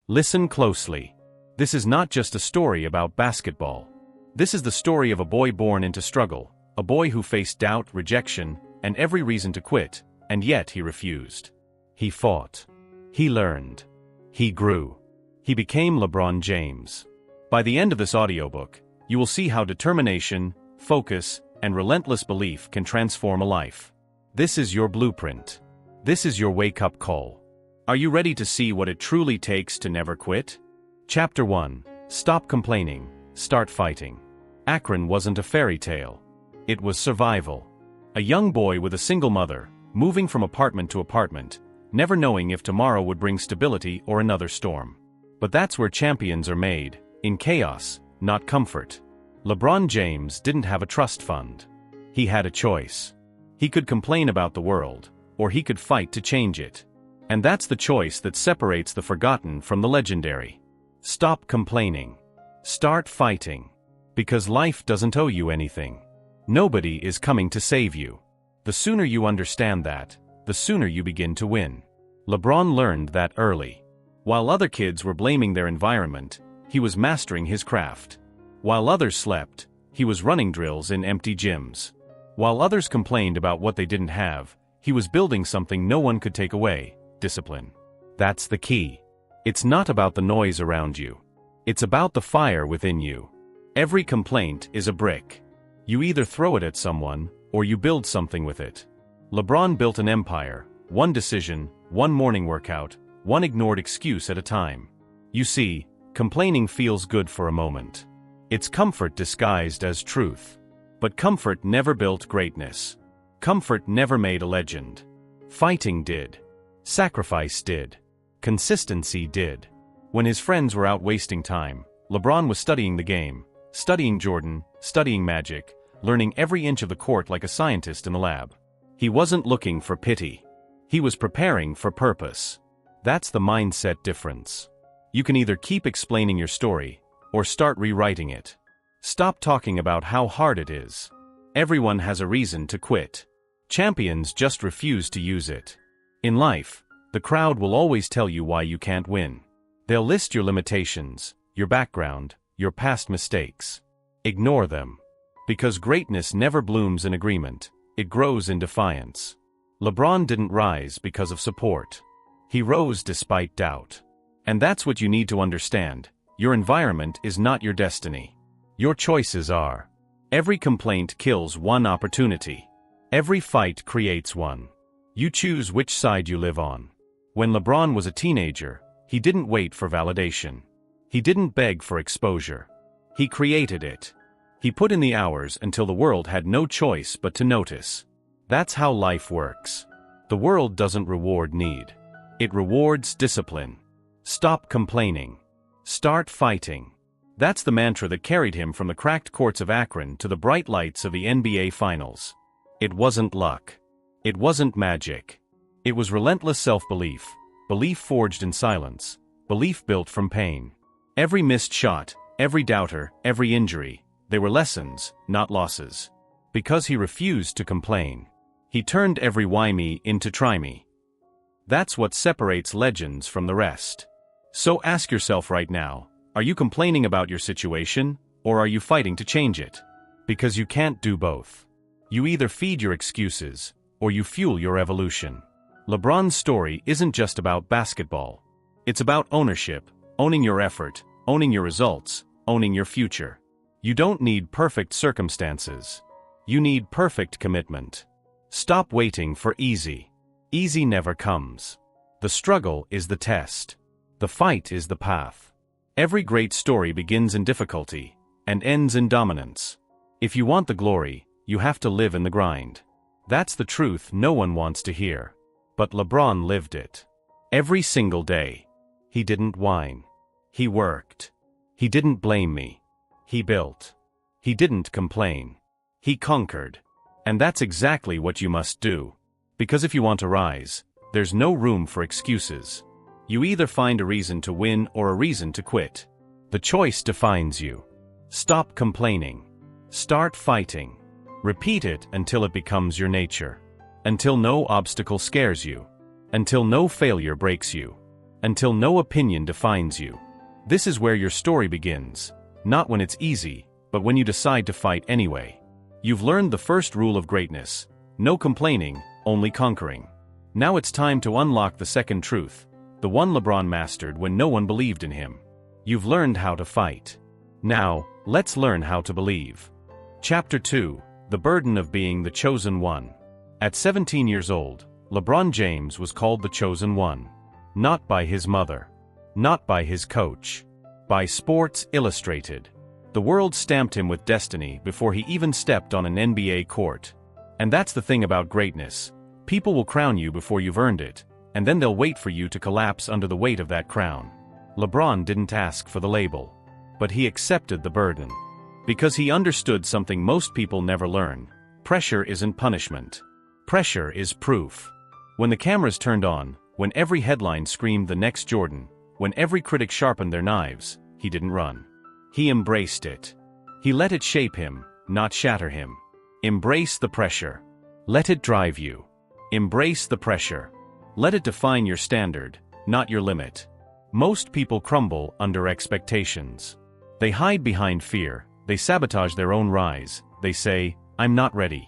Listen closely. This is not just a story about basketball. This is the story of a boy born into struggle, a boy who faced doubt, rejection, and every reason to quit, and yet he refused. He fought. He learned. He grew. He became LeBron James. By the end of this audiobook, you will see how determination, focus, and relentless belief can transform a life. This is your blueprint. This is your wake-up call. Are you ready to see what it truly takes to never quit? Chapter 1. Stop complaining, start fighting. Akron wasn't a fairy tale. It was survival. A young boy with a single mother, moving from apartment to apartment, never knowing if tomorrow would bring stability or another storm. But that's where champions are made, in chaos, not comfort. LeBron James didn't have a trust fund. He had a choice. He could complain about the world, or he could fight to change it. And that's the choice that separates the forgotten from the legendary. Stop complaining. Start fighting. Because life doesn't owe you anything. Nobody is coming to save you. The sooner you understand that, the sooner you begin to win. LeBron learned that early. While other kids were blaming their environment, he was mastering his craft. While others slept, he was running drills in empty gyms. While others complained about what they didn't have, he was building something no one could take away: discipline. That's the key. It's not about the noise around you. It's about the fire within you. Every complaint is a brick. You either throw it at someone, or you build something with it. LeBron built an empire, one decision, one morning workout, one ignored excuse at a time. You see, complaining feels good for a moment. It's comfort disguised as truth. But comfort never built greatness. Comfort never made a legend. Fighting did. Sacrifice did. Consistency did. When his friends were out wasting time, LeBron was studying the game, studying Jordan, studying Magic, learning every inch of the court like a scientist in the lab. He wasn't looking for pity. He was preparing for purpose. That's the mindset difference. You can either keep explaining your story, or start rewriting it. Stop talking about how hard it is. Everyone has a reason to quit. Champions just refuse to use it. In life, the crowd will always tell you why you can't win. They'll list your limitations, your background, your past mistakes. Ignore them. Because greatness never blooms in agreement, it grows in defiance. LeBron didn't rise because of support. He rose despite doubt. And that's what you need to understand. Your environment is not your destiny. Your choices are. Every complaint kills one opportunity. Every fight creates one. You choose which side you live on. When LeBron was a teenager, he didn't wait for validation. He didn't beg for exposure. He created it. He put in the hours until the world had no choice but to notice. That's how life works. The world doesn't reward need. It rewards discipline. Stop complaining. Start fighting. That's the mantra that carried him from the cracked courts of Akron to the bright lights of the NBA Finals. It wasn't luck. It wasn't magic. It was relentless self-belief, belief forged in silence, belief built from pain. Every missed shot, every doubter, every injury, they were lessons, not losses. Because he refused to complain. He turned every why me into try me. That's what separates legends from the rest. So ask yourself right now, are you complaining about your situation, or are you fighting to change it? Because you can't do both. You either feed your excuses, or you fuel your evolution. LeBron's story isn't just about basketball. It's about ownership, owning your effort, owning your results, owning your future. You don't need perfect circumstances. You need perfect commitment. Stop waiting for easy. Easy never comes. The struggle is the test. The fight is the path. Every great story begins in difficulty and ends in dominance. If you want the glory, you have to live in the grind. That's the truth no one wants to hear. But LeBron lived it. Every single day. He didn't whine. He worked. He didn't blame me. He built. He didn't complain. He conquered. And that's exactly what you must do. Because if you want to rise, there's no room for excuses. You either find a reason to win or a reason to quit. The choice defines you. Stop complaining. Start fighting. Repeat it until it becomes your nature. Until no obstacle scares you. Until no failure breaks you. until no opinion defines you. This is where your story begins, not when it's easy, but when you decide to fight anyway. You've learned the first rule of greatness: no complaining, only conquering. Now it's time to unlock the second truth, the one LeBron mastered when no one believed in him. You've learned how to fight. Now, let's learn how to believe. Chapter 2: The Burden of Being the Chosen One. At 17 years old, LeBron James was called the Chosen One. Not by his mother. Not by his coach. By Sports Illustrated. The world stamped him with destiny before he even stepped on an NBA court. And that's the thing about greatness. People will crown you before you've earned it, and then they'll wait for you to collapse under the weight of that crown. LeBron didn't ask for the label, but he accepted the burden. Because he understood something most people never learn: pressure isn't punishment. Pressure is proof. When the cameras turned on, when every headline screamed the next Jordan, when every critic sharpened their knives, he didn't run. He embraced it. He let it shape him, not shatter him. Embrace the pressure. Let it drive you. Embrace the pressure. Let it define your standard, not your limit. Most people crumble under expectations. They hide behind fear, they sabotage their own rise, they say, "I'm not ready."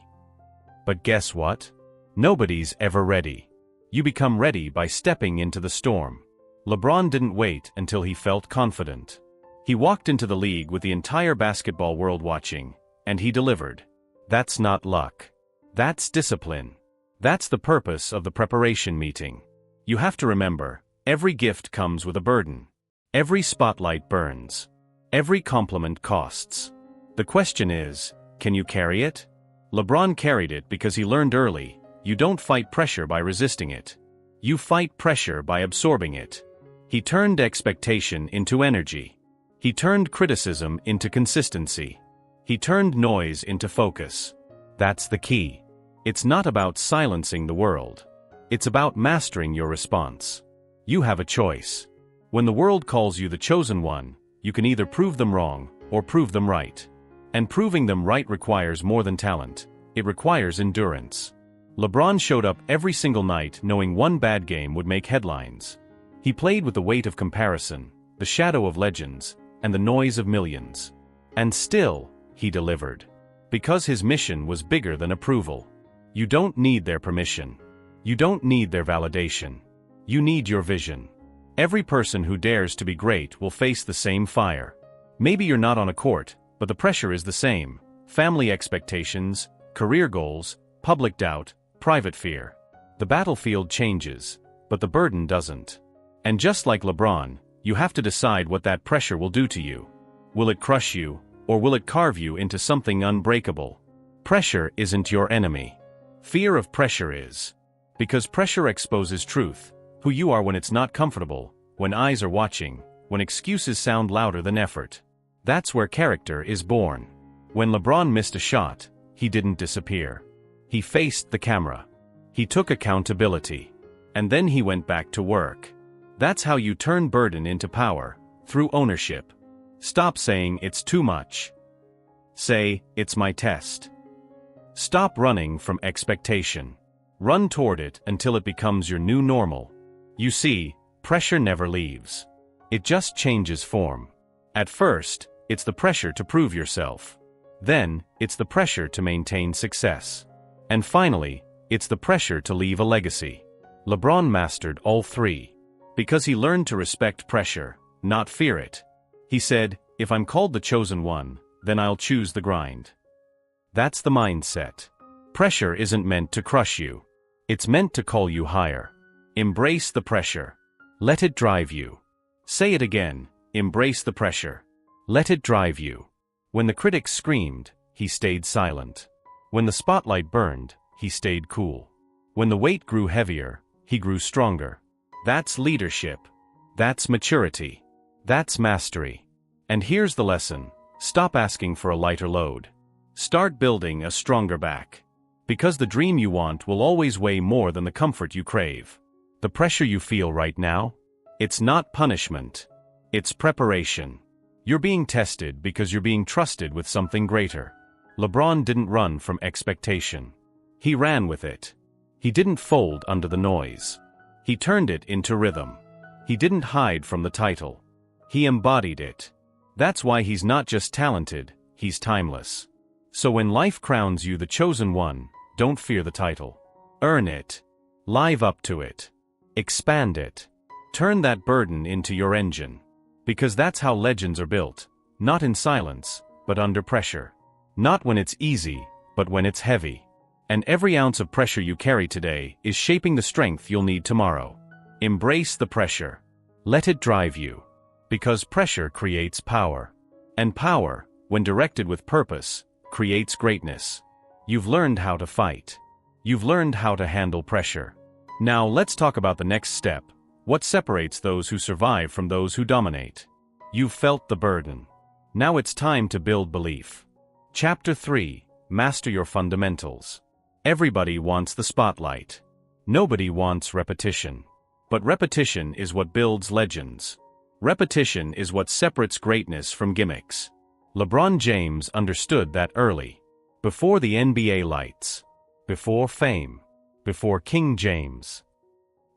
But guess what? Nobody's ever ready. You become ready by stepping into the storm. LeBron didn't wait until he felt confident. He walked into the league with the entire basketball world watching, and he delivered. That's not luck. That's discipline. That's the purpose of the preparation meeting. You have to remember, every gift comes with a burden. Every spotlight burns. Every compliment costs. The question is, can you carry it? LeBron carried it because he learned early: you don't fight pressure by resisting it. You fight pressure by absorbing it. He turned expectation into energy. He turned criticism into consistency. He turned noise into focus. That's the key. It's not about silencing the world. It's about mastering your response. You have a choice. When the world calls you the chosen one, you can either prove them wrong or prove them right. And proving them right requires more than talent. It requires endurance. LeBron showed up every single night knowing one bad game would make headlines. He played with the weight of comparison, the shadow of legends, and the noise of millions. And still, he delivered. Because his mission was bigger than approval. You don't need their permission. You don't need their validation. You need your vision. Every person who dares to be great will face the same fire. Maybe you're not on a court, but the pressure is the same. Family expectations, career goals, public doubt, private fear. The battlefield changes, but the burden doesn't. And just like LeBron, you have to decide what that pressure will do to you. Will it crush you, or will it carve you into something unbreakable? Pressure isn't your enemy. Fear of pressure is. Because pressure exposes truth, who you are when it's not comfortable, when eyes are watching, when excuses sound louder than effort. That's where character is born. When LeBron missed a shot, he didn't disappear. He faced the camera. He took accountability. And then he went back to work. That's how you turn burden into power, through ownership. Stop saying it's too much. Say, it's my test. Stop running from expectation. Run toward it until it becomes your new normal. You see, pressure never leaves. It just changes form. At first, it's the pressure to prove yourself. Then, it's the pressure to maintain success. And finally, it's the pressure to leave a legacy. LeBron mastered all three. Because he learned to respect pressure, not fear it. He said, if I'm called the chosen one, then I'll choose the grind. That's the mindset. Pressure isn't meant to crush you. It's meant to call you higher. Embrace the pressure. Let it drive you. Say it again, embrace the pressure. Let it drive you. When the critics screamed, he stayed silent. When the spotlight burned, he stayed cool. When the weight grew heavier, he grew stronger. That's leadership. That's maturity. That's mastery. And here's the lesson. Stop asking for a lighter load. Start building a stronger back. Because the dream you want will always weigh more than the comfort you crave. The pressure you feel right now? It's not punishment. It's preparation. You're being tested because you're being trusted with something greater. LeBron didn't run from expectation. He ran with it. He didn't fold under the noise. He turned it into rhythm. He didn't hide from the title. He embodied it. That's why he's not just talented, he's timeless. So when life crowns you the chosen one, don't fear the title. Earn it. Live up to it. Expand it. Turn that burden into your engine. Because that's how legends are built. Not in silence, but under pressure. Not when it's easy, but when it's heavy. And every ounce of pressure you carry today is shaping the strength you'll need tomorrow. Embrace the pressure. Let it drive you. Because pressure creates power. And power, when directed with purpose, creates greatness. You've learned how to fight. You've learned how to handle pressure. Now let's talk about the next step. What separates those who survive from those who dominate? You've felt the burden. Now it's time to build belief. Chapter 3. Master your fundamentals. Everybody wants the spotlight. Nobody wants repetition. But repetition is what builds legends. Repetition is what separates greatness from gimmicks. LeBron James understood that early. Before the NBA lights. Before fame. Before King James.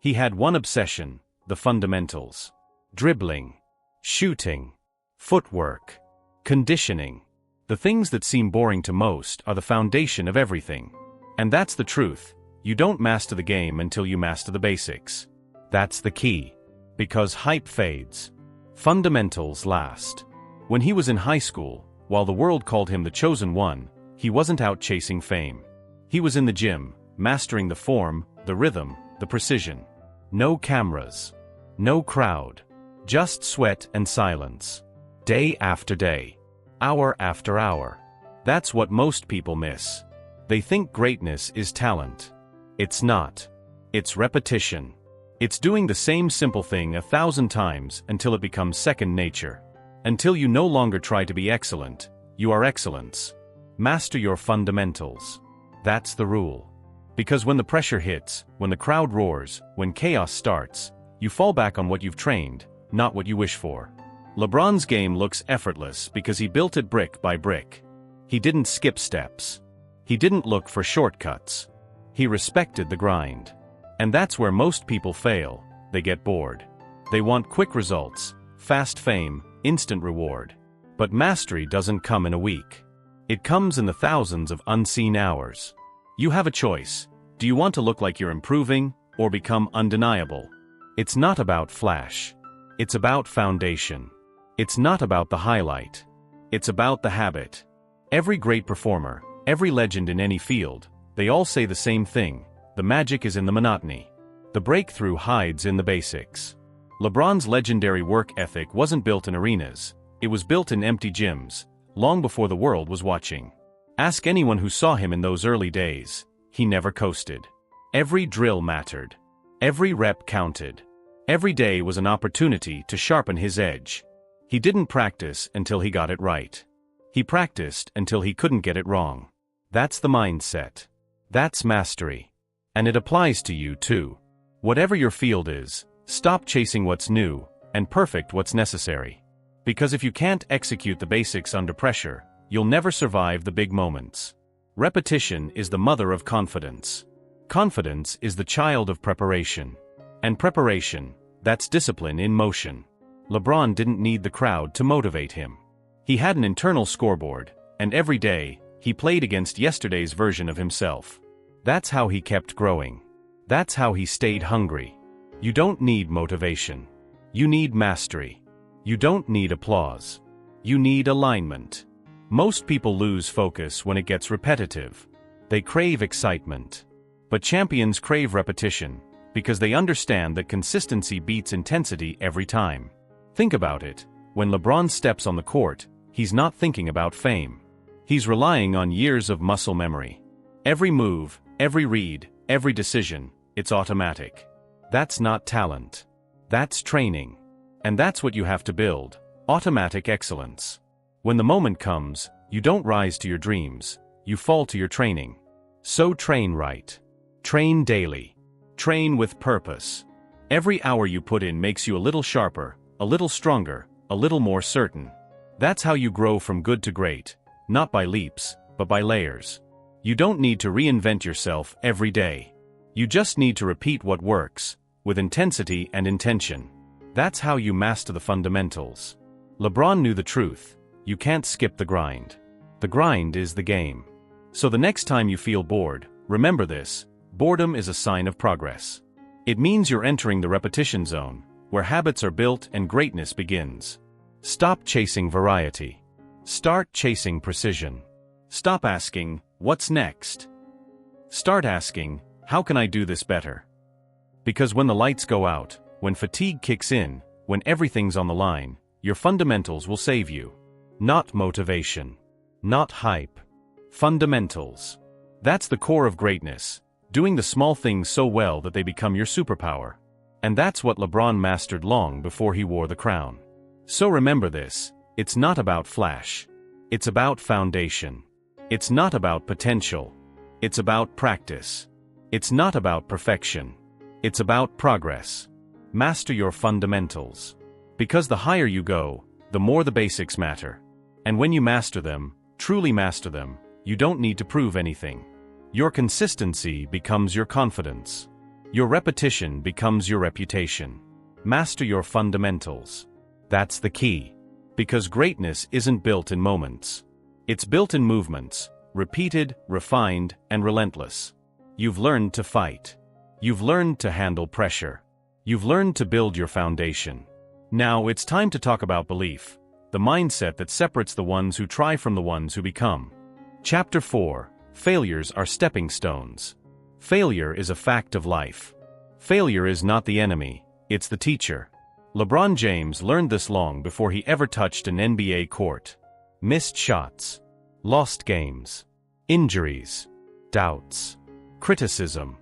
He had one obsession, the fundamentals. Dribbling. Shooting. Footwork. Conditioning. The things that seem boring to most are the foundation of everything. And that's the truth. You don't master the game until you master the basics. That's the key. Because hype fades. Fundamentals last. When he was in high school, while the world called him the chosen one, he wasn't out chasing fame. He was in the gym, mastering the form, the rhythm, the precision. No cameras. No crowd. Just sweat and silence. Day after day. Hour after hour. That's what most people miss. They think greatness is talent. It's not. It's repetition. It's doing the same simple thing 1,000 times until it becomes second nature. Until you no longer try to be excellent, you are excellence. Master your fundamentals. That's the rule. Because when the pressure hits, when the crowd roars, when chaos starts, you fall back on what you've trained, not what you wish for. LeBron's game looks effortless because he built it brick by brick. He didn't skip steps. He didn't look for shortcuts. He respected the grind. And that's where most people fail. They get bored. They want quick results, fast fame, instant reward. But mastery doesn't come in a week. It comes in the thousands of unseen hours. You have a choice. Do you want to look like you're improving, or become undeniable? It's not about flash. It's about foundation. It's not about the highlight. It's about the habit. Every great performer, every legend in any field, they all say the same thing. The magic is in the monotony. The breakthrough hides in the basics. LeBron's legendary work ethic wasn't built in arenas. It was built in empty gyms, long before the world was watching. Ask anyone who saw him in those early days. He never coasted. Every drill mattered. Every rep counted. Every day was an opportunity to sharpen his edge. He didn't practice until he got it right. He practiced until he couldn't get it wrong. That's the mindset. That's mastery. And it applies to you too. Whatever your field is, stop chasing what's new, and perfect what's necessary. Because if you can't execute the basics under pressure, you'll never survive the big moments. Repetition is the mother of confidence. Confidence is the child of preparation. And preparation, that's discipline in motion. LeBron didn't need the crowd to motivate him. He had an internal scoreboard, and every day, he played against yesterday's version of himself. That's how he kept growing. That's how he stayed hungry. You don't need motivation. You need mastery. You don't need applause. You need alignment. Most people lose focus when it gets repetitive. They crave excitement. But champions crave repetition, because they understand that consistency beats intensity every time. Think about it. When LeBron steps on the court, he's not thinking about fame. He's relying on years of muscle memory. Every move, every read, every decision, it's automatic. That's not talent. That's training. And that's what you have to build, automatic excellence. When the moment comes, you don't rise to your dreams, you fall to your training. So train right. Train daily. Train with purpose. Every hour you put in makes you a little sharper, a little stronger, a little more certain. That's how you grow from good to great, not by leaps, but by layers. You don't need to reinvent yourself every day. You just need to repeat what works, with intensity and intention. That's how you master the fundamentals. LeBron knew the truth. You can't skip the grind. The grind is the game. So the next time you feel bored, remember this: boredom is a sign of progress. It means you're entering the repetition zone, where habits are built and greatness begins. Stop chasing variety. Start chasing precision. Stop asking, "What's next?" Start asking, "How can I do this better?" Because when the lights go out, when fatigue kicks in, when everything's on the line, your fundamentals will save you. Not motivation. Not hype. Fundamentals. That's the core of greatness, doing the small things so well that they become your superpower. And that's what LeBron mastered long before he wore the crown. So remember this: it's not about flash. It's about foundation. It's not about potential. It's about practice. It's not about perfection. It's about progress. Master your fundamentals. Because the higher you go, the more the basics matter. And when you master them, truly master them, you don't need to prove anything. Your consistency becomes your confidence. Your repetition becomes your reputation. Master your fundamentals. That's the key. Because greatness isn't built in moments. It's built in movements, repeated, refined, and relentless. You've learned to fight. You've learned to handle pressure. You've learned to build your foundation. Now it's time to talk about belief, the mindset that separates the ones who try from the ones who become. Chapter 4: Failures are stepping stones. Failure is a fact of life. Failure is not the enemy, it's the teacher. LeBron James learned this long before he ever touched an NBA court. Missed shots. Lost games. Injuries. Doubts. Criticism.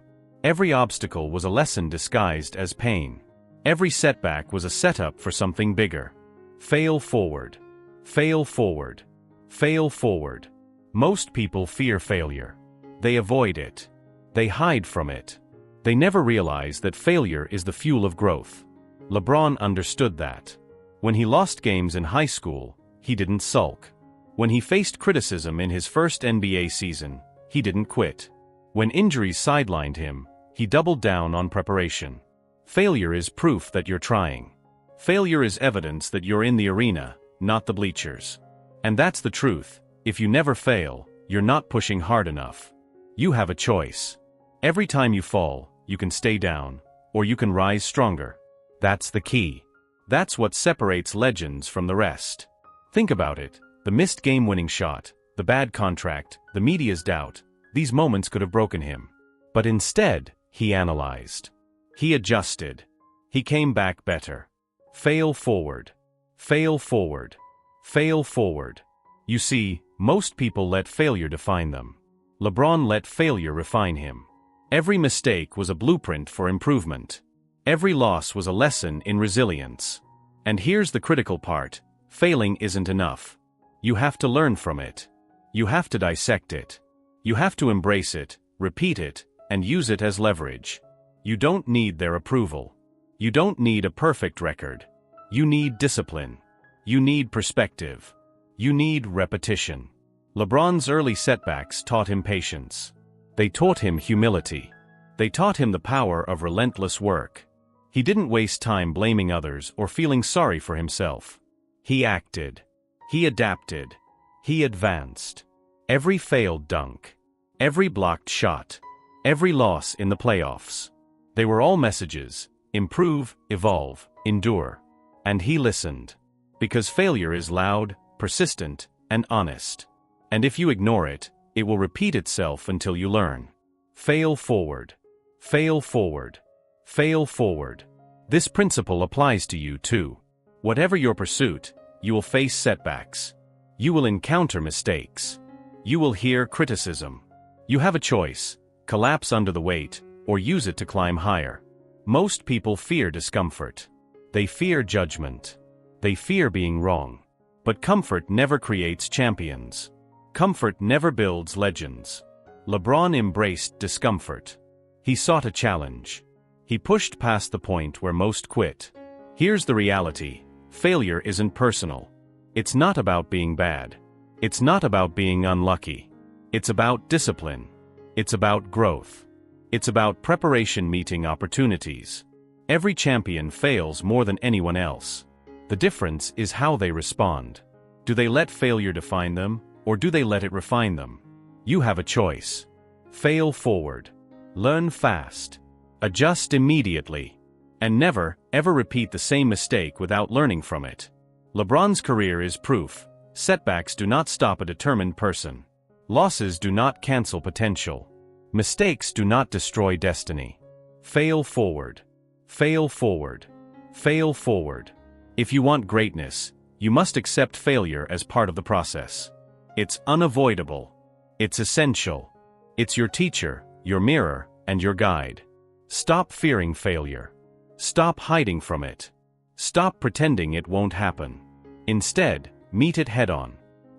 Every obstacle was a lesson disguised as pain. Every setback was a setup for something bigger. Fail forward. Fail forward. Fail forward. Most people fear failure. They avoid it. They hide from it. They never realize that failure is the fuel of growth. LeBron understood that. When he lost games in high school, he didn't sulk. When he faced criticism in his first NBA season, he didn't quit. When injuries sidelined him, he doubled down on preparation. Failure is proof that you're trying. Failure is evidence that you're in the arena, not the bleachers. And that's the truth: if you never fail, you're not pushing hard enough. You have a choice. Every time you fall, you can stay down, or you can rise stronger. That's the key. That's what separates legends from the rest. Think about it: the missed game-winning shot, the bad contract, the media's doubt. These moments could have broken him. But instead, he analyzed. He adjusted. He came back better. Fail forward. Fail forward. Fail forward. You see, most people let failure define them. LeBron let failure refine him. Every mistake was a blueprint for improvement. Every loss was a lesson in resilience. And here's the critical part: failing isn't enough. You have to learn from it. You have to dissect it. You have to embrace it, repeat it, and use it as leverage. You don't need their approval. You don't need a perfect record. You need discipline. You need perspective. You need repetition. LeBron's early setbacks taught him patience. They taught him humility. They taught him the power of relentless work. He didn't waste time blaming others or feeling sorry for himself. He acted. He adapted. He advanced. Every failed dunk. Every blocked shot. Every loss in the playoffs. They were all messages: improve, evolve, endure. And he listened. Because failure is loud, persistent, and honest. And if you ignore it, it will repeat itself until you learn. Fail forward. Fail forward. Fail forward. This principle applies to you too. Whatever your pursuit, you will face setbacks. You will encounter mistakes. You will hear criticism. You have a choice: collapse under the weight, or use it to climb higher. Most people fear discomfort. They fear judgment. They fear being wrong. But comfort never creates champions. Comfort never builds legends. LeBron embraced discomfort. He sought a challenge. He pushed past the point where most quit. Here's the reality: failure isn't personal. It's not about being bad. It's not about being unlucky. It's about discipline. It's about growth. It's about preparation meeting opportunities. Every champion fails more than anyone else. The difference is how they respond. Do they let failure define them, or do they let it refine them? You have a choice. Fail forward. Learn fast. Adjust immediately. And never, ever repeat the same mistake without learning from it. LeBron's career is proof. Setbacks do not stop a determined person. Losses do not cancel potential. Mistakes do not destroy destiny. Fail forward. Fail forward. Fail forward. If you want greatness, you must accept failure as part of the process. It's unavoidable. It's essential. It's your teacher, your mirror, and your guide. Stop fearing failure. Stop hiding from it. Stop pretending it won't happen. Instead, meet it head-on.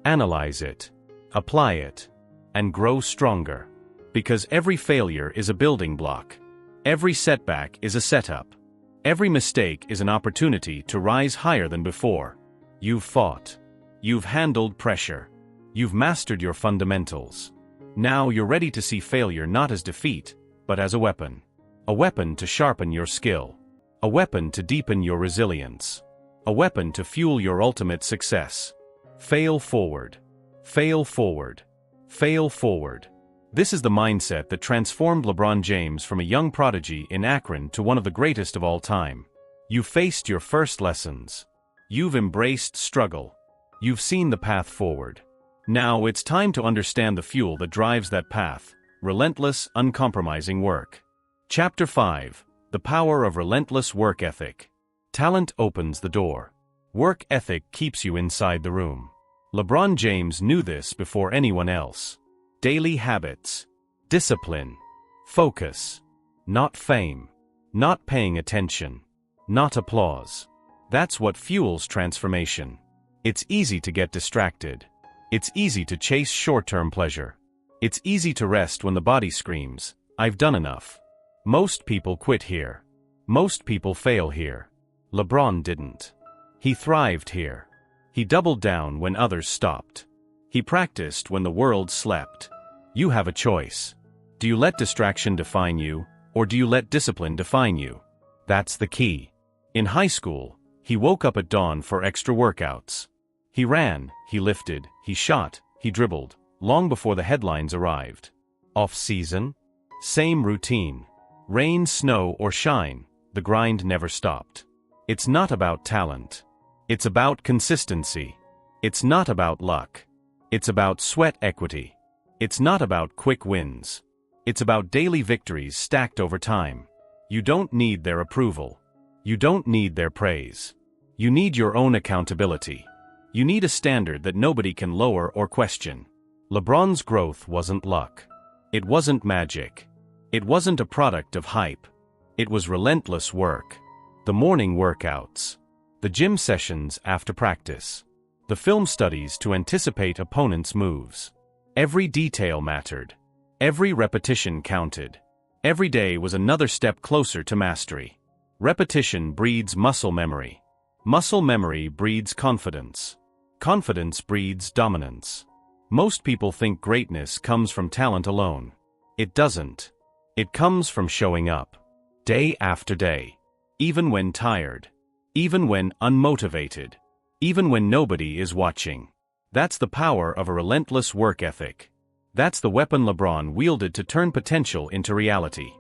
Analyze it. Apply it. And grow stronger. Because every failure is a building block. Every setback is a setup. Every mistake is an opportunity to rise higher than before. You've fought. You've handled pressure. You've mastered your fundamentals. Now you're ready to see failure not as defeat, but as a weapon. A weapon to sharpen your skill. A weapon to deepen your resilience. A weapon to fuel your ultimate success. Fail forward. Fail forward. Fail forward. This is the mindset that transformed LeBron James from a young prodigy in Akron to one of the greatest of all time. You've faced your first lessons. You've embraced struggle. You've seen the path forward. Now it's time to understand the fuel that drives that path: relentless, uncompromising work. Chapter 5: The Power of Relentless Work Ethic. Talent opens the door. Work ethic keeps you inside the room. LeBron James knew this before anyone else. Daily habits. Discipline. Focus. Not fame. Not paying attention. Not applause. That's what fuels transformation. It's easy to get distracted. It's easy to chase short-term pleasure. It's easy to rest when the body screams, "I've done enough." Most people quit here. Most people fail here. LeBron didn't. He thrived here. He doubled down when others stopped. He practiced when the world slept. You have a choice. Do you let distraction define you, or do you let discipline define you? That's the key. In high school, he woke up at dawn for extra workouts. He ran, he lifted, he shot, he dribbled, long before the headlines arrived. Off-season? Same routine. Rain, snow, or shine, the grind never stopped. It's not about talent. It's about consistency. It's not about luck. It's about sweat equity. It's not about quick wins. It's about daily victories stacked over time. You don't need their approval. You don't need their praise. You need your own accountability. You need a standard that nobody can lower or question. LeBron's growth wasn't luck. It wasn't magic. It wasn't a product of hype. It was relentless work. The morning workouts. The gym sessions after practice. The film studies to anticipate opponents' moves. Every detail mattered. Every repetition counted. Every day was another step closer to mastery. Repetition breeds muscle memory. Muscle memory breeds confidence. Confidence breeds dominance. Most people think greatness comes from talent alone. It doesn't. It comes from showing up. Day after day. Even when tired. Even when unmotivated. Even when nobody is watching. That's the power of a relentless work ethic. That's the weapon LeBron wielded to turn potential into reality.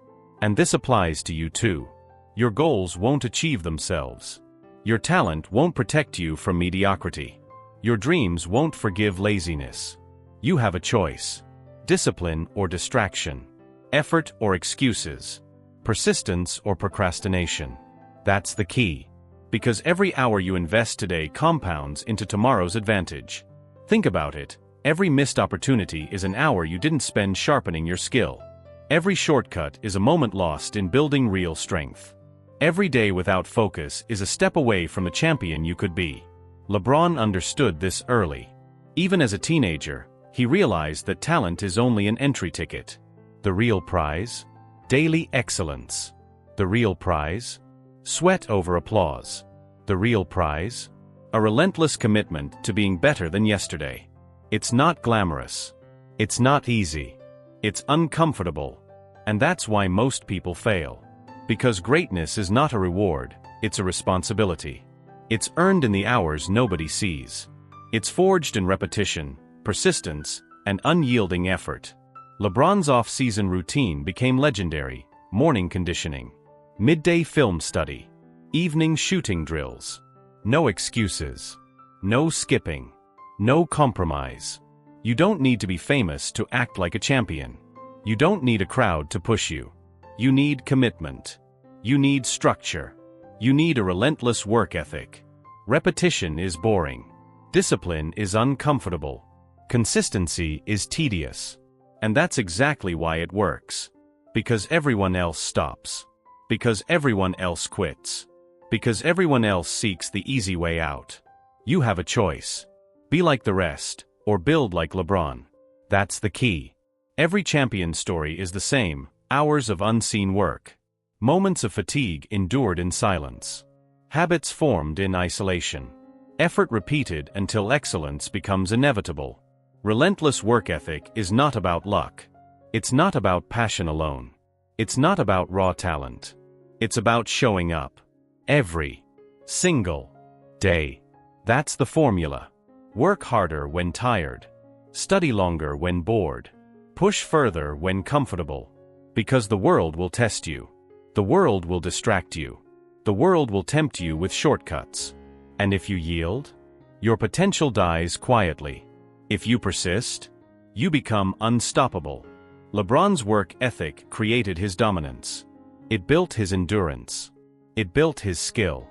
And this applies to you too. Your goals won't achieve themselves. Your talent won't protect you from mediocrity. Your dreams won't forgive laziness. You have a choice. Discipline or distraction. Effort or excuses. Persistence or procrastination. That's the key. Because every hour you invest today compounds into tomorrow's advantage. Think about it. Every missed opportunity is an hour you didn't spend sharpening your skill. Every shortcut is a moment lost in building real strength. Every day without focus is a step away from the champion you could be. LeBron understood this early. Even as a teenager, he realized that talent is only an entry ticket. The real prize? Daily excellence. The real prize? Sweat over applause. The real prize? A relentless commitment to being better than yesterday. It's not glamorous. It's not easy. It's uncomfortable. And that's why most people fail. Because greatness is not a reward, it's a responsibility. It's earned in the hours nobody sees. It's forged in repetition, persistence, and unyielding effort. LeBron's off-season routine became legendary: morning conditioning, midday film study, evening shooting drills. No excuses. No skipping. No compromise. You don't need to be famous to act like a champion. You don't need a crowd to push you. You need commitment. You need structure. You need a relentless work ethic. Repetition is boring. Discipline is uncomfortable. Consistency is tedious. And that's exactly why it works. Because everyone else stops. Because everyone else quits. Because everyone else seeks the easy way out. You have a choice. Be like the rest, or build like LeBron. That's the key. Every champion story is the same: hours of unseen work. Moments of fatigue endured in silence. Habits formed in isolation. Effort repeated until excellence becomes inevitable. Relentless work ethic is not about luck. It's not about passion alone. It's not about raw talent. It's about showing up. Every single day. That's the formula. Work harder when tired. Study longer when bored. Push further when comfortable. Because the world will test you. The world will distract you. The world will tempt you with shortcuts. And if you yield, your potential dies quietly. If you persist, you become unstoppable. LeBron's work ethic created his dominance. It built his endurance. It built his skill.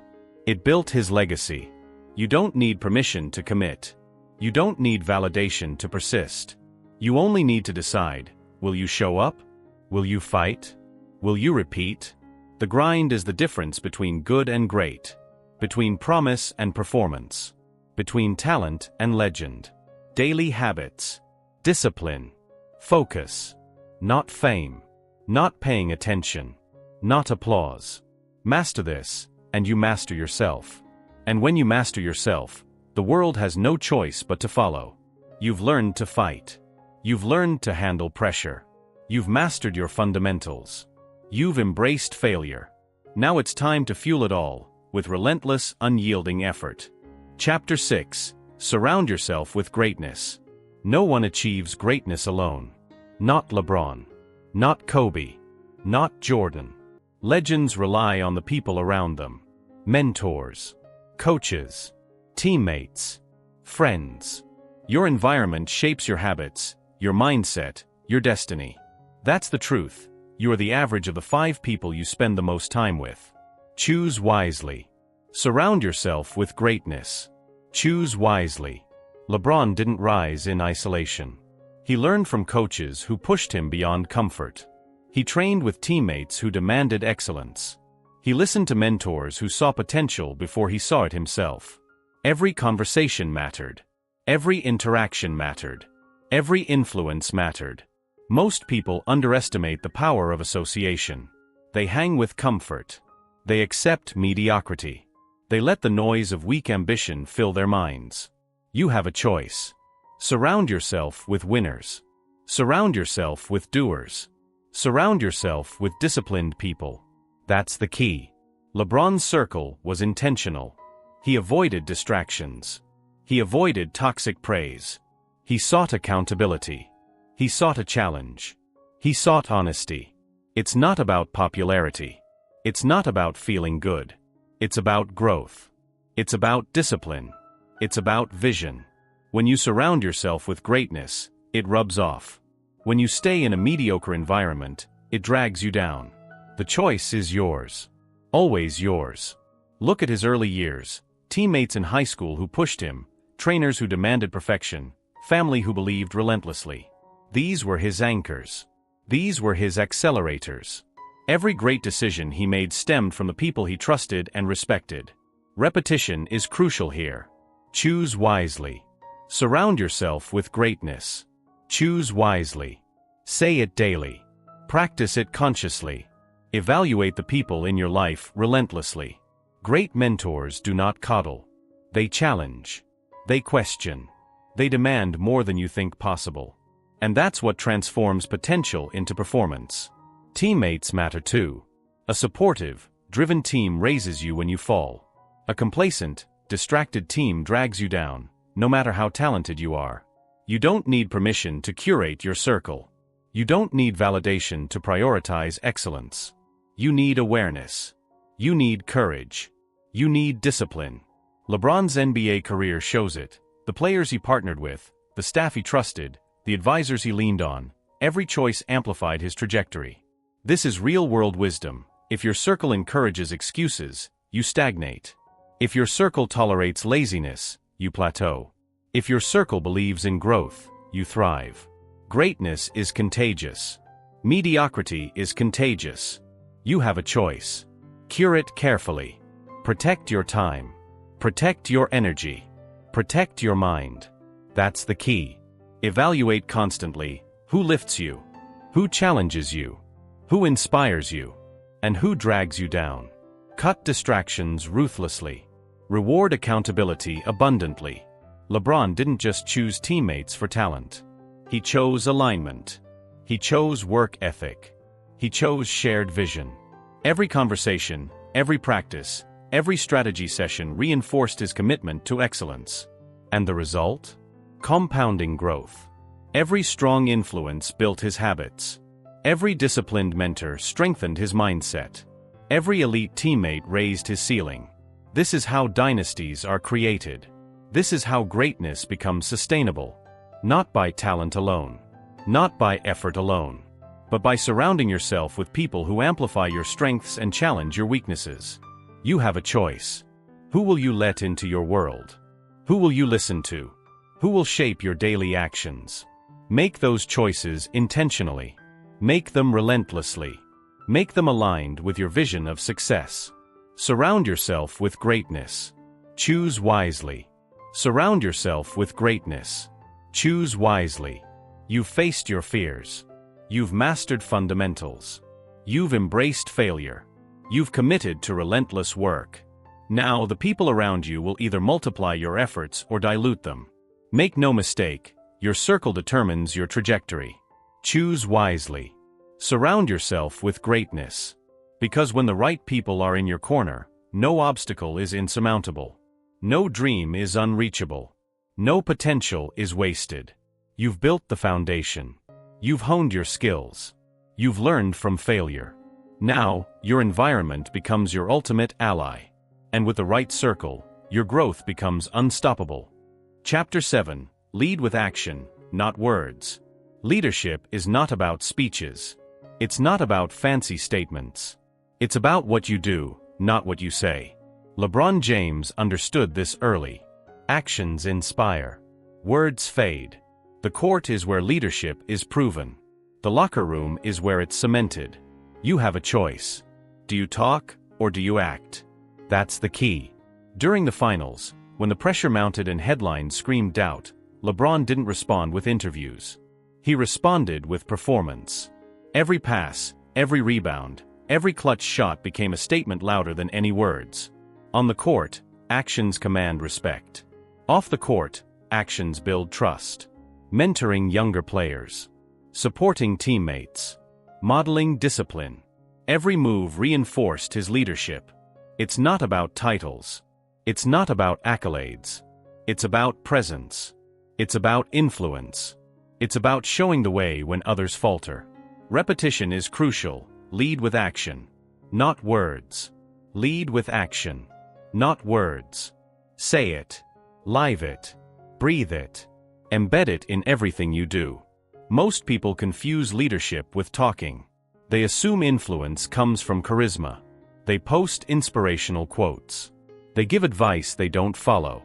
It built his legacy. You don't need permission to commit. You don't need validation to persist. You only need to decide: will you show up? Will you fight? Will you repeat? The grind is the difference between good and great, between promise and performance, between talent and legend. Daily habits, discipline, focus, not fame, not paying attention, not applause. Master this, and you master yourself. And when you master yourself, the world has no choice but to follow. You've learned to fight. You've learned to handle pressure. You've mastered your fundamentals. You've embraced failure. Now it's time to fuel it all, with relentless, unyielding effort. Chapter 6. Surround yourself with greatness. No one achieves greatness alone. Not LeBron. Not Kobe. Not Jordan. Legends rely on the people around them. Mentors. Coaches. Teammates. Friends. Your environment shapes your habits, your mindset, your destiny. That's the truth. You are the average of the 5 people you spend the most time with. Choose wisely. Surround yourself with greatness. Choose wisely. LeBron didn't rise in isolation. He learned from coaches who pushed him beyond comfort. He trained with teammates who demanded excellence. He listened to mentors who saw potential before he saw it himself. Every conversation mattered. Every interaction mattered. Every influence mattered. Most people underestimate the power of association. They hang with comfort. They accept mediocrity. They let the noise of weak ambition fill their minds. You have a choice. Surround yourself with winners. Surround yourself with doers. Surround yourself with disciplined people. That's the key. LeBron's circle was intentional. He avoided distractions. He avoided toxic praise. He sought accountability. He sought a challenge. He sought honesty. It's not about popularity. It's not about feeling good. It's about growth. It's about discipline. It's about vision. When you surround yourself with greatness, it rubs off. When you stay in a mediocre environment, it drags you down. The choice is yours. Always yours. Look at his early years. Teammates in high school who pushed him, trainers who demanded perfection, family who believed relentlessly. These were his anchors. These were his accelerators. Every great decision he made stemmed from the people he trusted and respected. Repetition is crucial here. Choose wisely. Surround yourself with greatness. Choose wisely. Say it daily. Practice it consciously. Evaluate the people in your life relentlessly. Great mentors do not coddle. They challenge. They question. They demand more than you think possible. And that's what transforms potential into performance. Teammates matter too. A supportive, driven team raises you when you fall. A complacent, distracted team drags you down, no matter how talented you are. You don't need permission to curate your circle. You don't need validation to prioritize excellence. You need awareness. You need courage. You need discipline. LeBron's NBA career shows it. The players he partnered with, the staff he trusted, the advisors he leaned on, every choice amplified his trajectory. This is real-world wisdom. If your circle encourages excuses, you stagnate. If your circle tolerates laziness, you plateau. If your circle believes in growth, you thrive. Greatness is contagious. Mediocrity is contagious. You have a choice. Curate carefully. Protect your time. Protect your energy. Protect your mind. That's the key. Evaluate constantly who lifts you, who challenges you, who inspires you, and who drags you down. Cut distractions ruthlessly. Reward accountability abundantly. LeBron didn't just choose teammates for talent. He chose alignment. He chose work ethic. He chose shared vision. Every conversation, every practice, every strategy session reinforced his commitment to excellence. And the result? Compounding growth. Every strong influence built his habits. Every disciplined mentor strengthened his mindset. Every elite teammate raised his ceiling. This is how dynasties are created. This is how greatness becomes sustainable. Not by talent alone. Not by effort alone. But by surrounding yourself with people who amplify your strengths and challenge your weaknesses. You have a choice. Who will you let into your world? Who will you listen to? Who will shape your daily actions? Make those choices intentionally. Make them relentlessly. Make them aligned with your vision of success. Surround yourself with greatness. Choose wisely. Surround yourself with greatness. Choose wisely. You've faced your fears. You've mastered fundamentals. You've embraced failure. You've committed to relentless work. Now the people around you will either multiply your efforts or dilute them. Make no mistake, your circle determines your trajectory. Choose wisely. Surround yourself with greatness. Because when the right people are in your corner, no obstacle is insurmountable. No dream is unreachable. No potential is wasted. You've built the foundation. You've honed your skills. You've learned from failure. Now, your environment becomes your ultimate ally. And with the right circle, your growth becomes unstoppable. Chapter 7. Lead with action, not words. Leadership is not about speeches. It's not about fancy statements. It's about what you do, not what you say. LeBron James understood this early. Actions inspire. Words fade. The court is where leadership is proven. The locker room is where it's cemented. You have a choice. Do you talk, or do you act? That's the key. During the finals, when the pressure mounted and headlines screamed doubt, LeBron didn't respond with interviews. He responded with performance. Every pass, every rebound, every clutch shot became a statement louder than any words. On the court, actions command respect. Off the court, actions build trust. Mentoring younger players. Supporting teammates. Modeling discipline. Every move reinforced his leadership. It's not about titles. It's not about accolades. It's about presence. It's about influence. It's about showing the way when others falter. Repetition is crucial. Lead with action. Not words. Lead with action. Not words. Say it. Live it. Breathe it. Embed it in everything you do. Most people confuse leadership with talking. They assume influence comes from charisma. They post inspirational quotes. They give advice they don't follow.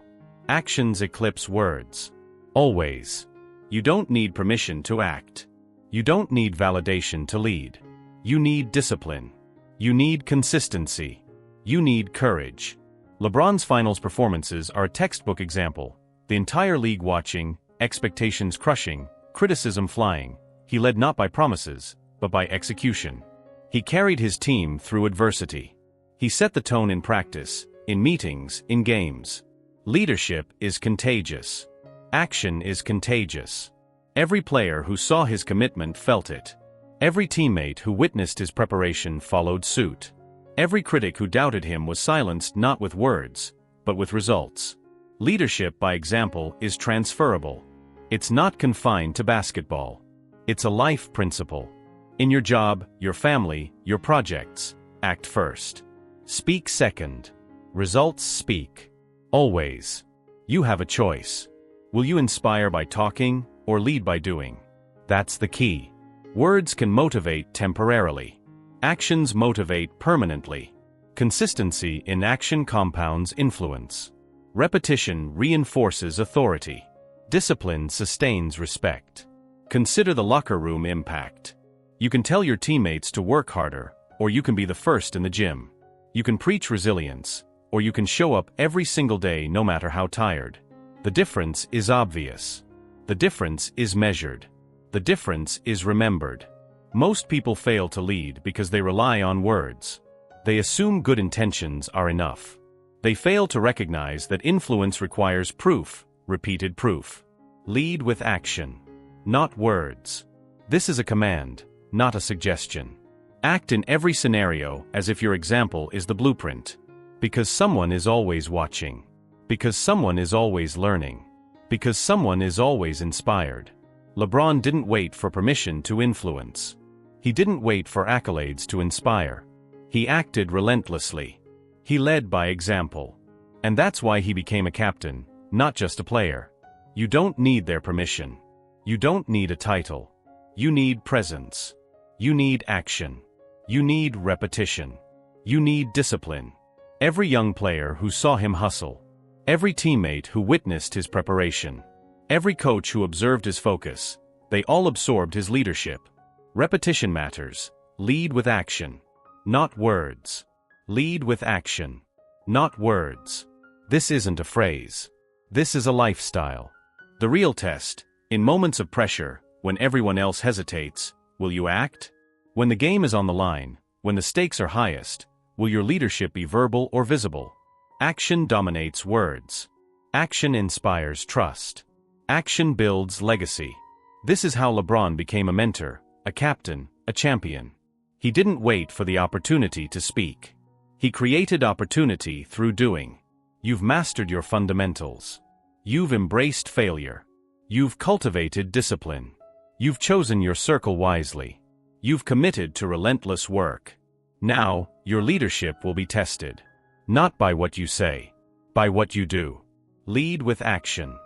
Actions eclipse words. Always. You don't need permission to act. You don't need validation to lead. You need discipline. You need consistency. You need courage. LeBron's finals performances are a textbook example. The entire league watching, expectations crushing, criticism flying. He led not by promises, but by execution. He carried his team through adversity. He set the tone in practice, in meetings, in games. Leadership is contagious. Action is contagious. Every player who saw his commitment felt it. Every teammate who witnessed his preparation followed suit. Every critic who doubted him was silenced not with words, but with results. Leadership by example is transferable. It's not confined to basketball. It's a life principle. In your job, your family, your projects, act first. Speak second. Results speak. Always. You have a choice. Will you inspire by talking or lead by doing? That's the key. Words can motivate temporarily. Actions motivate permanently. Consistency in action compounds influence. Repetition reinforces authority. Discipline sustains respect. Consider the locker room impact. You can tell your teammates to work harder, or you can be the first in the gym. You can preach resilience, or you can show up every single day no matter how tired. The difference is obvious. The difference is measured. The difference is remembered. Most people fail to lead because they rely on words. They assume good intentions are enough. They fail to recognize that influence requires proof, repeated proof. Lead with action, not words. This is a command, not a suggestion. Act in every scenario as if your example is the blueprint. Because someone is always watching. Because someone is always learning. Because someone is always inspired. LeBron didn't wait for permission to influence. He didn't wait for accolades to inspire. He acted relentlessly. He led by example. And that's why he became a captain, not just a player. You don't need their permission. You don't need a title. You need presence. You need action. You need repetition. You need discipline. Every young player who saw him hustle. Every teammate who witnessed his preparation. Every coach who observed his focus. They all absorbed his leadership. Repetition matters. Lead with action. Not words. Lead with action. Not words. This isn't a phrase. This is a lifestyle. The real test, in moments of pressure, when everyone else hesitates, will you act? When the game is on the line, when the stakes are highest, will your leadership be verbal or visible? Action dominates words. Action inspires trust. Action builds legacy. This is how LeBron became a mentor, a captain, a champion. He didn't wait for the opportunity to speak. He created opportunity through doing. You've mastered your fundamentals. You've embraced failure. You've cultivated discipline. You've chosen your circle wisely. You've committed to relentless work. Now, your leadership will be tested. Not by what you say, by what you do. Lead with action,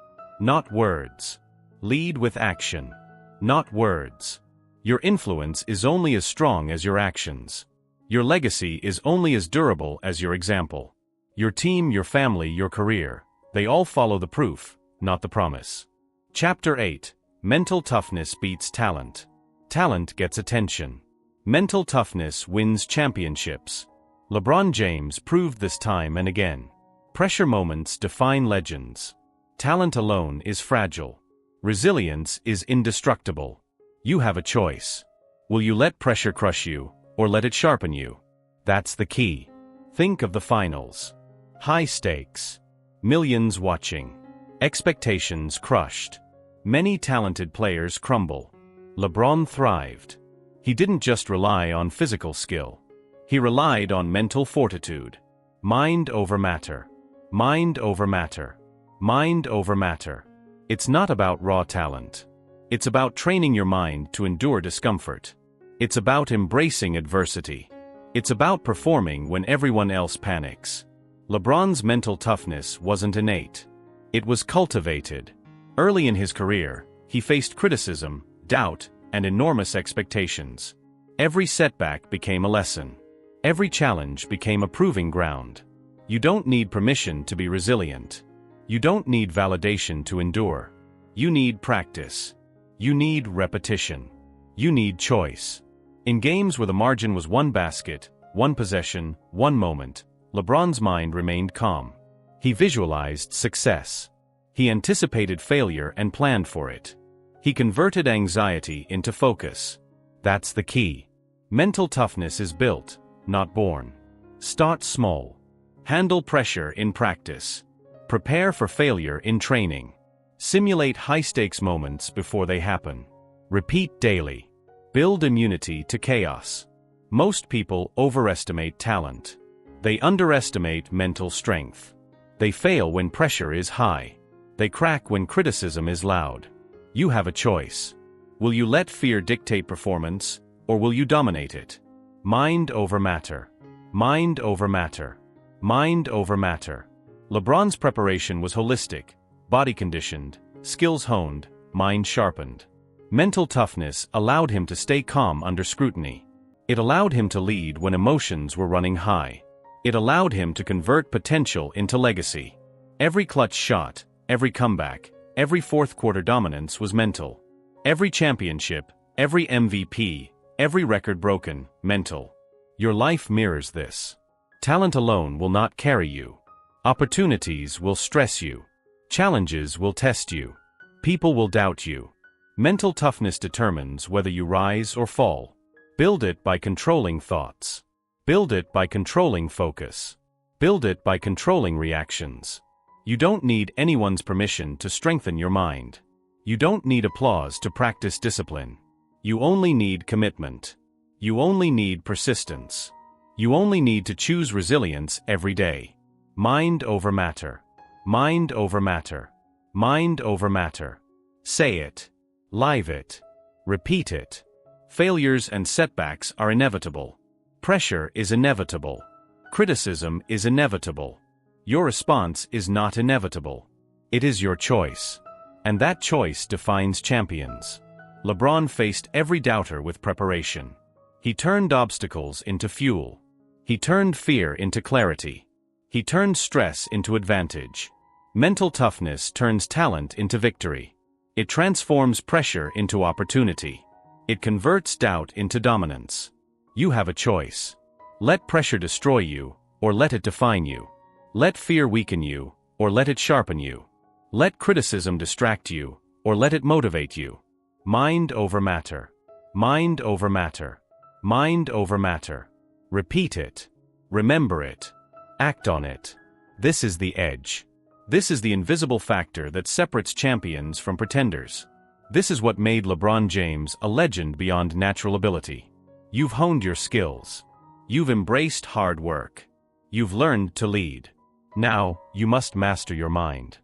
not words. Lead with action, not words. Your influence is only as strong as your actions. Your legacy is only as durable as your example. Your team, your family, your career, they all follow the proof, not the promise. Chapter 8. Mental toughness beats talent. Talent gets attention. Mental toughness wins championships. LeBron James proved this time and again. Pressure moments define legends. Talent alone is fragile. Resilience is indestructible. You have a choice. Will you let pressure crush you, or let it sharpen you? That's the key. Think of the finals. High stakes. Millions watching. Expectations crushed. Many talented players crumble. LeBron thrived. He didn't just rely on physical skill. He relied on mental fortitude. Mind over matter. Mind over matter. Mind over matter. It's not about raw talent. It's about training your mind to endure discomfort. It's about embracing adversity. It's about performing when everyone else panics. LeBron's mental toughness wasn't innate. It was cultivated. Early in his career, he faced criticism, doubt, and enormous expectations. Every setback became a lesson. Every challenge became a proving ground. You don't need permission to be resilient. You don't need validation to endure. You need practice. You need repetition. You need choice. In games where the margin was one basket, one possession, one moment, LeBron's mind remained calm. He visualized success. He anticipated failure and planned for it. He converted anxiety into focus. That's the key. Mental toughness is built, not born. Start small. Handle pressure in practice. Prepare for failure in training. Simulate high-stakes moments before they happen. Repeat daily. Build immunity to chaos. Most people overestimate talent. They underestimate mental strength. They fail when pressure is high. They crack when criticism is loud. You have a choice. Will you let fear dictate performance, or will you dominate it? Mind over matter. Mind over matter. Mind over matter. LeBron's preparation was holistic, body conditioned, skills honed, mind sharpened. Mental toughness allowed him to stay calm under scrutiny. It allowed him to lead when emotions were running high. It allowed him to convert potential into legacy. Every clutch shot, every comeback, every fourth-quarter dominance was mental. Every championship, every MVP, every record broken, mental. Your life mirrors this. Talent alone will not carry you. Opportunities will stress you. Challenges will test you. People will doubt you. Mental toughness determines whether you rise or fall. Build it by controlling thoughts. Build it by controlling focus. Build it by controlling reactions. You don't need anyone's permission to strengthen your mind. You don't need applause to practice discipline. You only need commitment. You only need persistence. You only need to choose resilience every day. Mind over matter. Mind over matter. Mind over matter. Say it. Live it. Repeat it. Failures and setbacks are inevitable. Pressure is inevitable. Criticism is inevitable. Your response is not inevitable. It is your choice. And that choice defines champions. LeBron faced every doubter with preparation. He turned obstacles into fuel. He turned fear into clarity. He turned stress into advantage. Mental toughness turns talent into victory. It transforms pressure into opportunity. It converts doubt into dominance. You have a choice. Let pressure destroy you, or let it define you. Let fear weaken you, or let it sharpen you. Let criticism distract you, or let it motivate you. Mind over matter. Mind over matter. Mind over matter. Repeat it. Remember it. Act on it. This is the edge. This is the invisible factor that separates champions from pretenders. This is what made LeBron James a legend beyond natural ability. You've honed your skills. You've embraced hard work. You've learned to lead. Now, you must master your mind.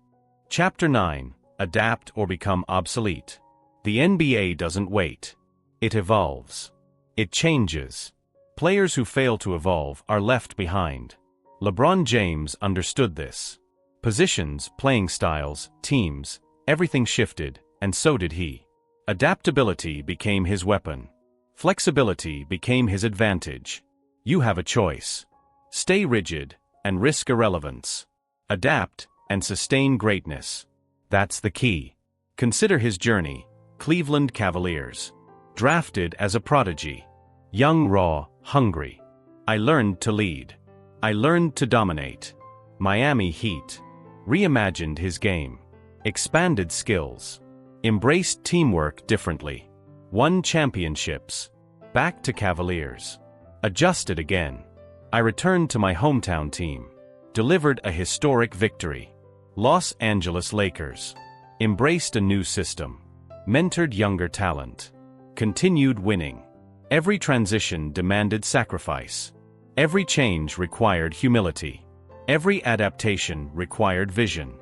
Chapter 9: Adapt or Become Obsolete. The NBA doesn't wait. It evolves. It changes. Players who fail to evolve are left behind. LeBron James understood this. Positions, playing styles, teams, everything shifted, and so did he. Adaptability became his weapon. Flexibility became his advantage. You have a choice. Stay rigid and risk irrelevance. Adapt and sustain greatness. That's the key. Consider his journey. Cleveland Cavaliers. Drafted as a prodigy. Young, raw, hungry. I learned to lead. I learned to dominate. Miami Heat. Reimagined his game. Expanded skills. Embraced teamwork differently. Won championships. Back to Cavaliers. Adjusted again. I returned to my hometown team. Delivered a historic victory. Los Angeles Lakers. Embraced a new system. Mentored younger talent. Continued winning. Every transition demanded sacrifice. Every change required humility. Every adaptation required vision.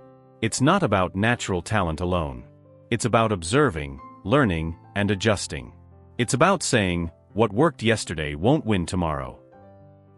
It's not about natural talent alone. It's about observing, learning, and adjusting. It's about saying, what worked yesterday won't win tomorrow.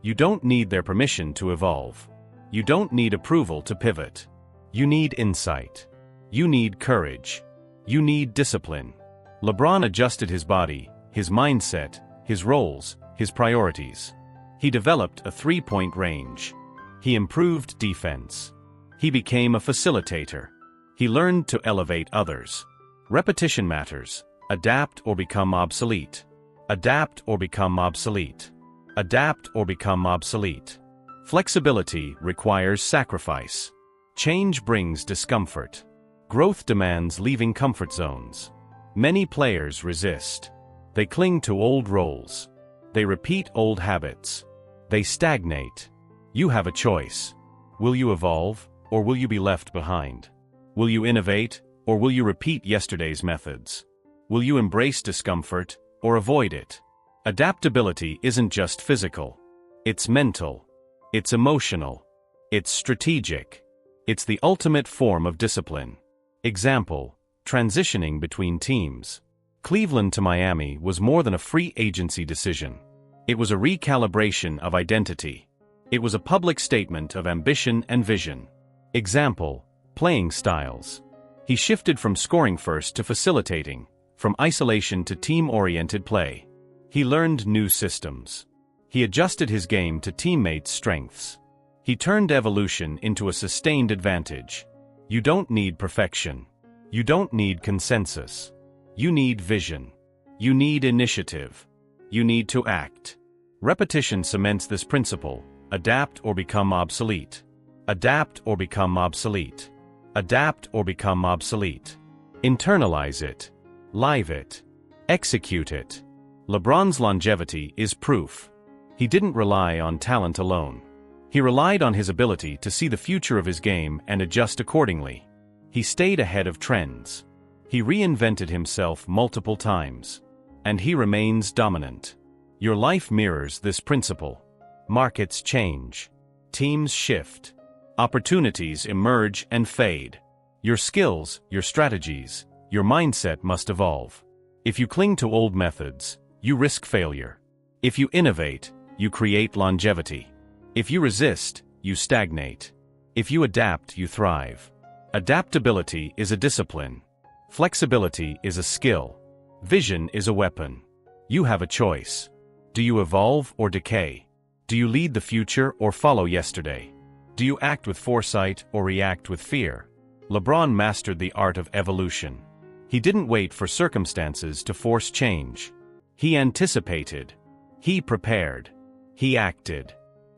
You don't need their permission to evolve. You don't need approval to pivot. You need insight. You need courage. You need discipline. LeBron adjusted his body, his mindset, his roles, his priorities. He developed a three-point range. He improved defense. He became a facilitator. He learned to elevate others. Repetition matters. Adapt or become obsolete. Adapt or become obsolete. Adapt or become obsolete. Flexibility requires sacrifice. Change brings discomfort. Growth demands leaving comfort zones. Many players resist. They cling to old roles. They repeat old habits. They stagnate. You have a choice. Will you evolve, or will you be left behind? Will you innovate, or will you repeat yesterday's methods? Will you embrace discomfort, or avoid it. Adaptability isn't just physical. It's mental. It's emotional. It's strategic. It's the ultimate form of discipline. Example: transitioning between teams. Cleveland to Miami was more than a free agency decision. It was a recalibration of identity. It was a public statement of ambition and vision. Example: playing styles. He shifted from scoring first to facilitating, from isolation to team-oriented play. He learned new systems. He adjusted his game to teammates' strengths. He turned evolution into a sustained advantage. You don't need perfection. You don't need consensus. You need vision. You need initiative. You need to act. Repetition cements this principle: adapt or become obsolete. Adapt or become obsolete. Adapt or become obsolete. Internalize it. Live it. Execute it. LeBron's longevity is proof. He didn't rely on talent alone. He relied on his ability to see the future of his game and adjust accordingly. He stayed ahead of trends. He reinvented himself multiple times. And he remains dominant. Your life mirrors this principle. Markets change. Teams shift. Opportunities emerge and fade. Your skills, your strategies, your mindset must evolve. If you cling to old methods, you risk failure. If you innovate, you create longevity. If you resist, you stagnate. If you adapt, you thrive. Adaptability is a discipline. Flexibility is a skill. Vision is a weapon. You have a choice. Do you evolve or decay? Do you lead the future or follow yesterday? Do you act with foresight or react with fear? LeBron mastered the art of evolution. He didn't wait for circumstances to force change. He anticipated. He prepared. He acted.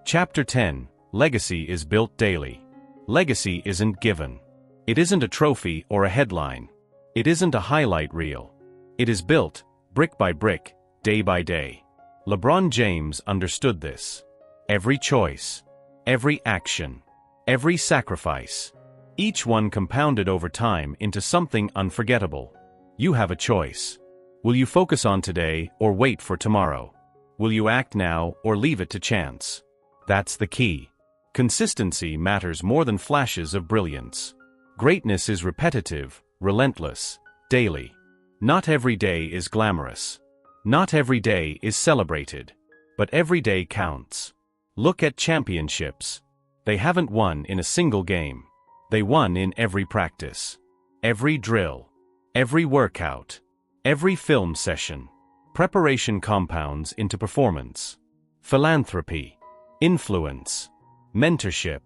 Chapter 10: Legacy is built daily. Legacy isn't given. It isn't a trophy or a headline. It isn't a highlight reel. It is built, brick by brick, day by day. LeBron James understood this. Every choice, every action, every sacrifice, each one compounded over time into something unforgettable. You have a choice. Will you focus on today or wait for tomorrow? Will you act now or leave it to chance? That's the key. Consistency matters more than flashes of brilliance. Greatness is repetitive, relentless, daily. Not every day is glamorous. Not every day is celebrated. But every day counts. Look at championships. They haven't won in a single game. They won in every practice. Every drill. Every workout. Every film session. Preparation compounds into performance. Philanthropy. Influence. Mentorship.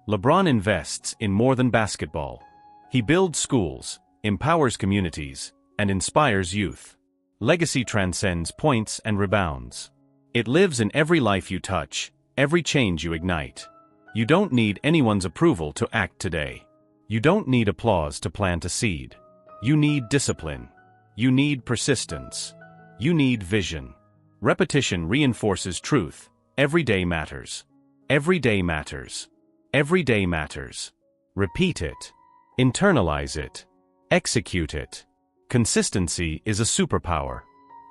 LeBron invests in more than basketball. He builds schools, empowers communities, and inspires youth. Legacy transcends points and rebounds. It lives in every life you touch, every change you ignite. You don't need anyone's approval to act today. You don't need applause to plant a seed. You need discipline. You need persistence. You need vision. Repetition reinforces truth. Every day matters. Every day matters. Every day matters. Repeat it. Internalize it. Execute it. Consistency is a superpower.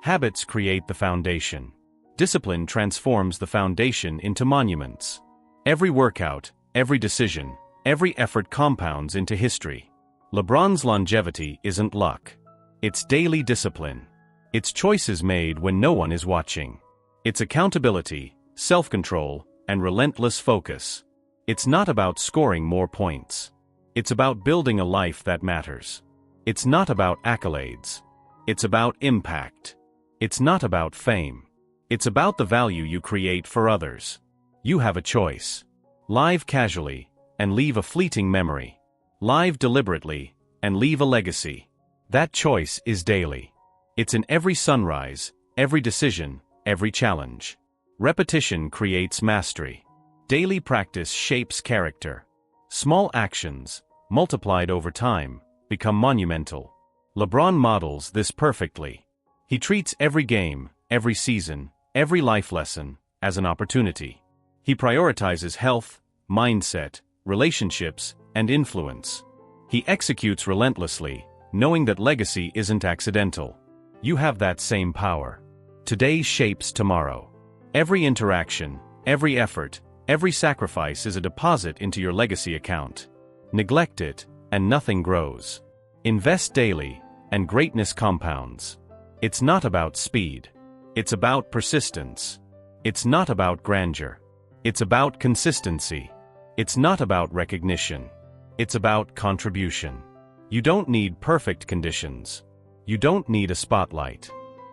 Habits create the foundation. Discipline transforms the foundation into monuments. Every workout, every decision, every effort compounds into history. LeBron's longevity isn't luck. It's daily discipline. It's choices made when no one is watching. It's accountability, self-control, and relentless focus. It's not about scoring more points. It's about building a life that matters. It's not about accolades. It's about impact. It's not about fame. It's about the value you create for others. You have a choice. Live casually, and leave a fleeting memory. Live deliberately, and leave a legacy. That choice is daily. It's in every sunrise, every decision, every challenge. Repetition creates mastery. Daily practice shapes character. Small actions, multiplied over time, become monumental. LeBron models this perfectly. He treats every game, every season, every life lesson, as an opportunity. He prioritizes health, mindset, relationships, and influence. He executes relentlessly, knowing that legacy isn't accidental. You have that same power. Today shapes tomorrow. Every interaction, every effort, every sacrifice is a deposit into your legacy account. Neglect it, and nothing grows. Invest daily, and greatness compounds. It's not about speed. It's about persistence. It's not about grandeur. It's about consistency. It's not about recognition. It's about contribution. You don't need perfect conditions. You don't need a spotlight.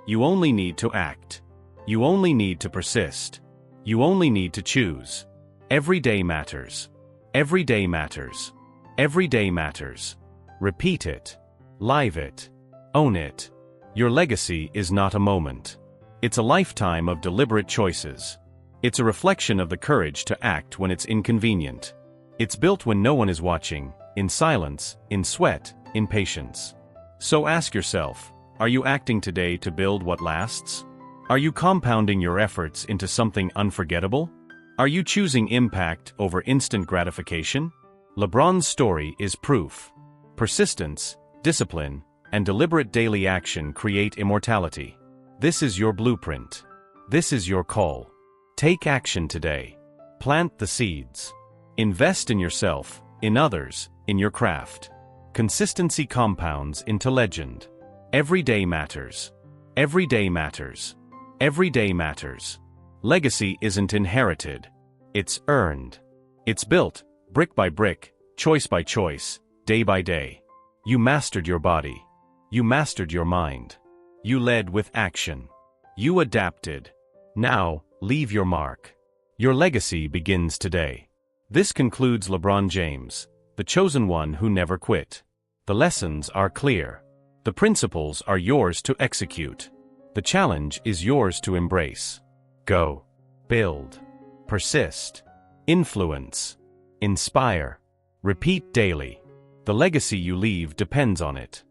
You only need to act. You only need to persist. You only need to choose. Every day matters. Every day matters. Every day matters. Repeat it. Live it. Own it. Your legacy is not a moment. It's a lifetime of deliberate choices. It's a reflection of the courage to act when it's inconvenient. It's built when no one is watching, in silence, in sweat, in patience. So ask yourself, are you acting today to build what lasts? Are you compounding your efforts into something unforgettable? Are you choosing impact over instant gratification? LeBron's story is proof. Persistence, discipline, and deliberate daily action create immortality. This is your blueprint. This is your call. Take action today. Plant the seeds. Invest in yourself, in others, in your craft. Consistency compounds into legend. Every day matters. Every day matters. Every day matters. Legacy isn't inherited. It's earned. It's built, brick by brick, choice by choice, day by day. You mastered your body. You mastered your mind. You led with action. You adapted. Now, leave your mark. Your legacy begins today. This concludes LeBron James, the chosen one who never quit. The lessons are clear. The principles are yours to execute. The challenge is yours to embrace. Go. Build. Persist. Influence. Inspire. Repeat daily. The legacy you leave depends on it.